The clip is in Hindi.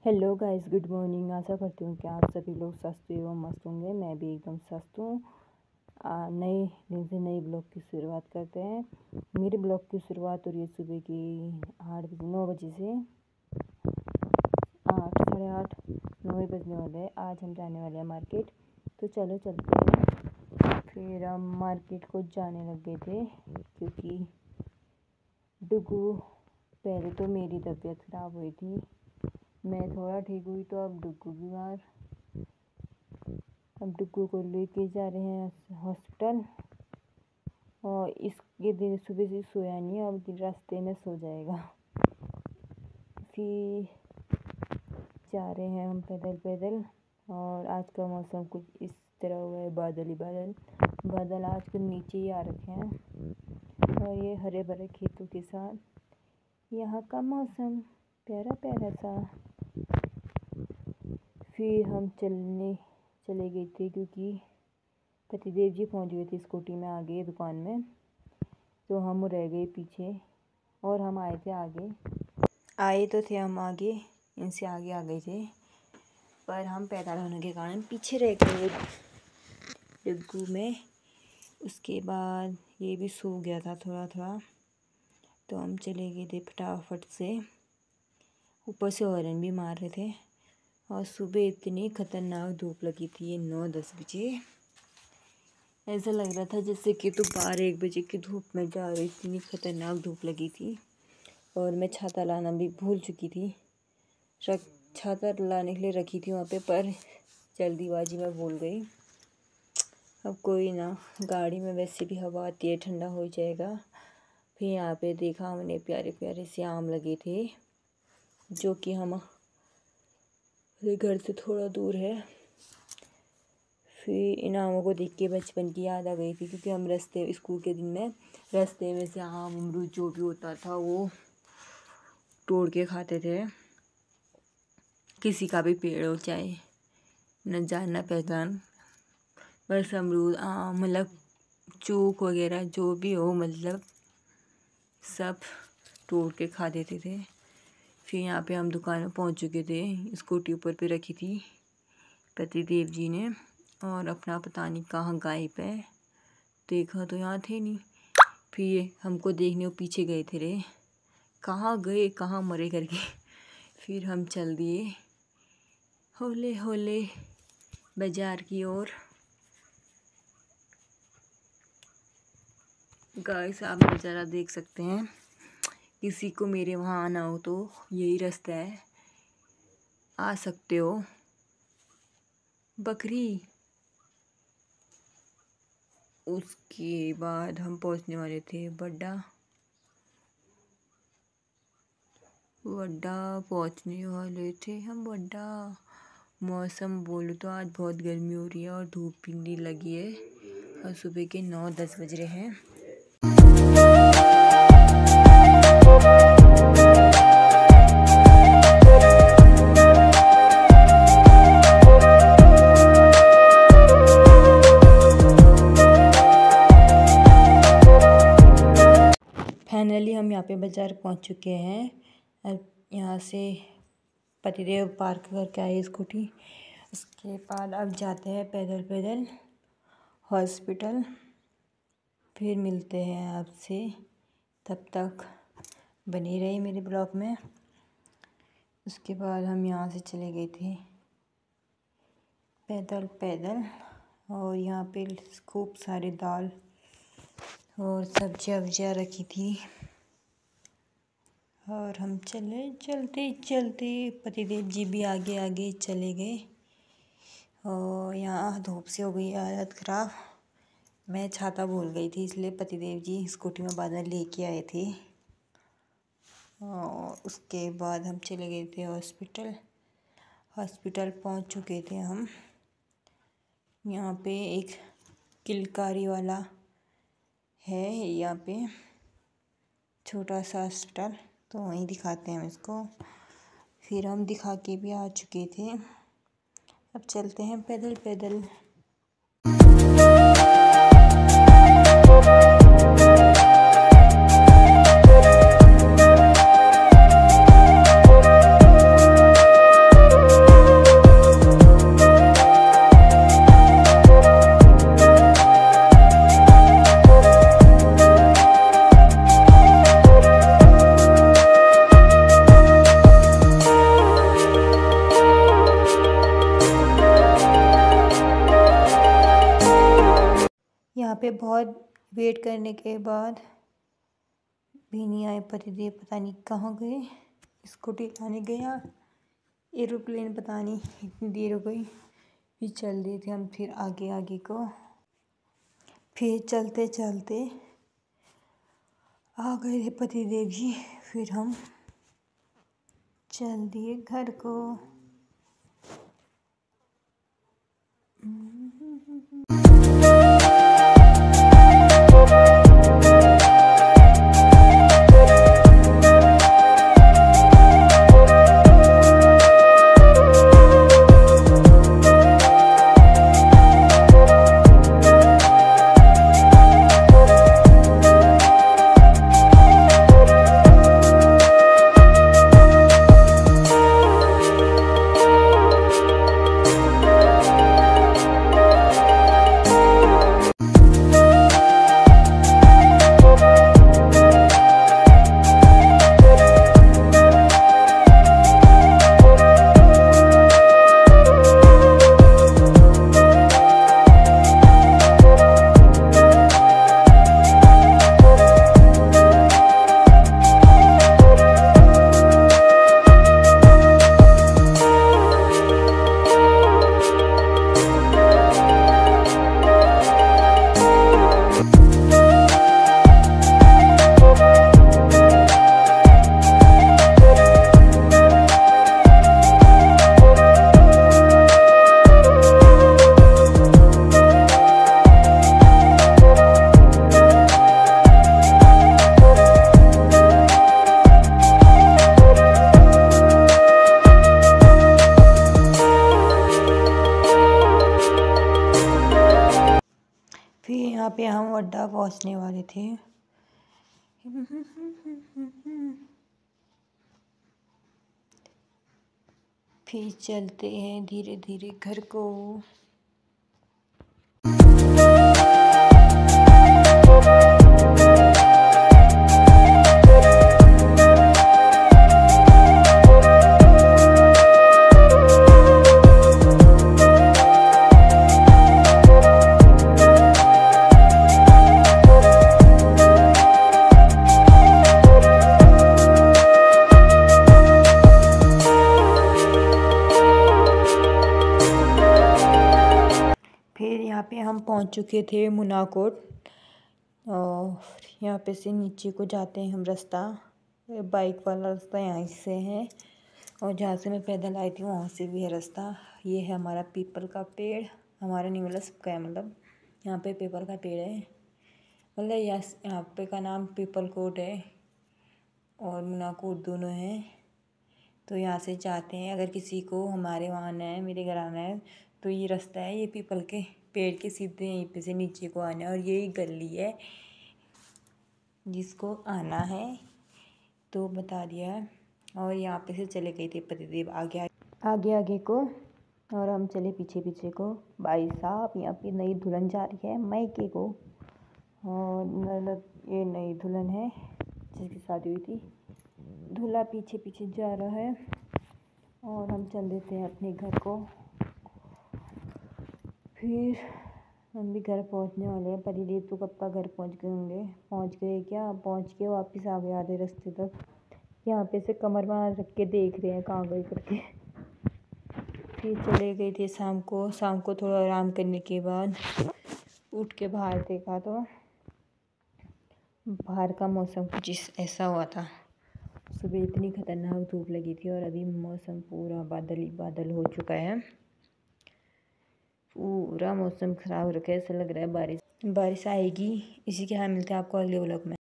Hello guys, good morning. आशा करती हूँ कि आप सभी लोग स्वस्थ एवं मस्त होंगे। मैं भी एकदम स्वस्थ हूँ। नए दिन से नई ब्लॉग की शुरुआत करते हैं। मेरे ब्लॉग की शुरुआत हो रही है सुबह की 9 बजे से। 8, साढ़े 8, 9 बजने वाले हैं। आज हम जाने वाले हैं मार्केट, तो चलो चलते हैं। फिर हम मार्केट को जाने लग गए थे क्योंकि डुगू, पहले तो मेरी तबीयत ख़राब हुई थी, मैं थोड़ा ठीक हुई तो अब डुगू बीमार। अब डुगू को लेके जा रहे हैं हॉस्पिटल। और इसके दिन सुबह से सोया नहीं है, अब रास्ते में सो जाएगा। फिर जा रहे हैं हम पैदल पैदल। और आज का मौसम कुछ इस तरह हुआ है, बादल ही बादल। बादल आज के नीचे ही आ रखे हैं और ये हरे भरे खेतों के साथ यहाँ का मौसम प्यारा प्यारा सा। फिर हम चले गए थे क्योंकि पतिदेव जी पहुंच गए थे स्कूटी में आगे दुकान में, तो हम रह गए पीछे। और हम आए तो थे हम आगे, इनसे आगे आ गए थे, पर हम पैदल होने के कारण पीछे रह गए डिग्गू में। उसके बाद ये भी सो गया था थोड़ा थोड़ा, तो हम चले गए थे फटाफट से। ऊपर से हॉर्न भी मार रहे थे। और सुबह इतनी ख़तरनाक धूप लगी थी, ये 9-10 बजे। ऐसा लग रहा था जैसे कि तो 12-1 बजे की धूप में जा रही, इतनी ख़तरनाक धूप लगी थी। और मैं छाता लाना भी भूल चुकी थी। छाता लाने के लिए रखी थी वहाँ पे, पर जल्दीबाजी में भूल गई। अब कोई ना, गाड़ी में वैसे भी हवा आती है, ठंडा हो जाएगा। फिर यहाँ पे देखा हमने प्यारे प्यारे से आम लगे थे, जो कि हम घर से थोड़ा दूर है। फिर इन आमों को देख के बचपन की याद आ गई थी, क्योंकि हम स्कूल के दिन में रास्ते में से आम अमरूद जो भी होता था वो तोड़ के खाते थे। किसी का भी पेड़ हो, चाहे न जान न पहचान, बस अमरूद आम मतलब चूक वगैरह जो भी हो, मतलब सब तोड़ के खा देते थे। फिर यहाँ पे हम दुकान में पहुँच चुके थे। स्कूटी ऊपर पे रखी थी पतिदेव जी ने, और अपना पता नहीं कहाँ गायब है। देखा तो यहाँ थे नहीं। फिर हमको देखने वो पीछे गए थे रे, कहाँ गए कहाँ मरे करके। फिर हम चल दिए होले होले बाज़ार की ओर। गाइस, आप नज़ारा देख सकते हैं। किसी को मेरे वहाँ आना हो तो यही रास्ता है, आ सकते हो। बकरी। उसके बाद हम पहुँचने वाले थे वड्डा पहुँचने वाले थे हम वड्डा। मौसम बोलूँ तो आज बहुत गर्मी हो रही है और धूप भी नहीं लगी है, और सुबह के 9-10 बज रहे हैं। फाइनली हम यहाँ पे बाज़ार पहुँच चुके हैं। अब यहाँ से पतिदेव पार्क करके आए स्कूटी। उसके बाद अब जाते हैं पैदल पैदल हॉस्पिटल। फिर मिलते हैं आपसे, तब तक बने रहे मेरे ब्लॉग में। उसके बाद हम यहाँ से चले गए थे पैदल पैदल, और यहाँ पे खूब सारे दाल और सब्जियाँ रखी थी। और हम चलते चलते पतिदेव जी भी आगे आगे चले गए। और यहाँ धूप से हो गई हालत ख़राब। मैं छाता भूल गई थी, इसलिए पतिदेव जी स्कूटी में बादल लेके आए थे। और उसके बाद हम चले गए थे हॉस्पिटल पहुँच चुके थे हम। यहाँ पे एक किलकारी वाला है, यहाँ पे छोटा सा हॉस्पिटल, तो वहीं दिखाते हैं हम इसको। फिर हम दिखा के भी आ चुके थे। अब चलते हैं पैदल पैदल। पे बहुत वेट करने के बाद भी नहीं आए पतिदेव, पता नहीं कहाँ गए। स्कूटी लाने गया, एरोप्लेन पता नहीं इतनी देर हो गई। फिर चल रहे थे हम फिर आगे आगे को, फिर चलते चलते आ गए थे पतिदेव जी। फिर हम चल दिए घर को। फिर यहाँ पे हम अड्डा पहुँचने वाले थे। फिर चलते हैं धीरे धीरे घर को। फिर यहाँ पे हम पहुँच चुके थे मुनाकोट, और यहाँ पे से नीचे को जाते हैं हम रास्ता, बाइक वाला रास्ता यहाँ से है, और जहाँ से मैं पैदल आई थी वहाँ से भी है रास्ता। ये है हमारा पीपल का पेड़, हमारा नहीं मतलब सबका है, मतलब यहाँ पे पीपल का पेड़ है, मतलब यहाँ पे का नाम पीपल कोट है और मुनाकोट दोनों हैं। तो यहाँ से जाते हैं, अगर किसी को हमारे वहाँ आना है, मेरे घर आना है, तो ये रास्ता है, ये पीपल के पेड़ के सीधे यहीं पे से नीचे को आना है, और यही गली है जिसको आना है तो बता दिया है। और यहाँ पे से चले गए थे पतिदेव आगे आगे आगे को, और हम चले पीछे पीछे को। भाई साहब यहाँ पे नई दुल्हन जा रही है मायके को, और मतलब ये नई दुल्हन है जिसकी शादी हुई थी, दूल्हा पीछे पीछे जा रहा है, और हम चल देते हैं अपने घर को। फिर हम भी घर पहुंचने वाले हैं। पतिदेव तो कब का घर पहुंच गए होंगे, पहुंच गए क्या, पहुंच के वापस आ गए आधे रास्ते तक। यहाँ पे से कमर वहाँ रख के देख रहे हैं कहाँ गए करके। फिर चले गए थे शाम को थोड़ा आराम करने के बाद उठ के बाहर देखा तो बाहर का मौसम कुछ ऐसा हुआ था। सुबह इतनी खतरनाक धूप लगी थी, और अभी मौसम पूरा बादल ही बादल हो चुका है, पूरा मौसम ख़राब हो रखा है। ऐसा लग रहा है बारिश आएगी। इसी के हाल मिलते हैं आपको अगले व्लॉग में।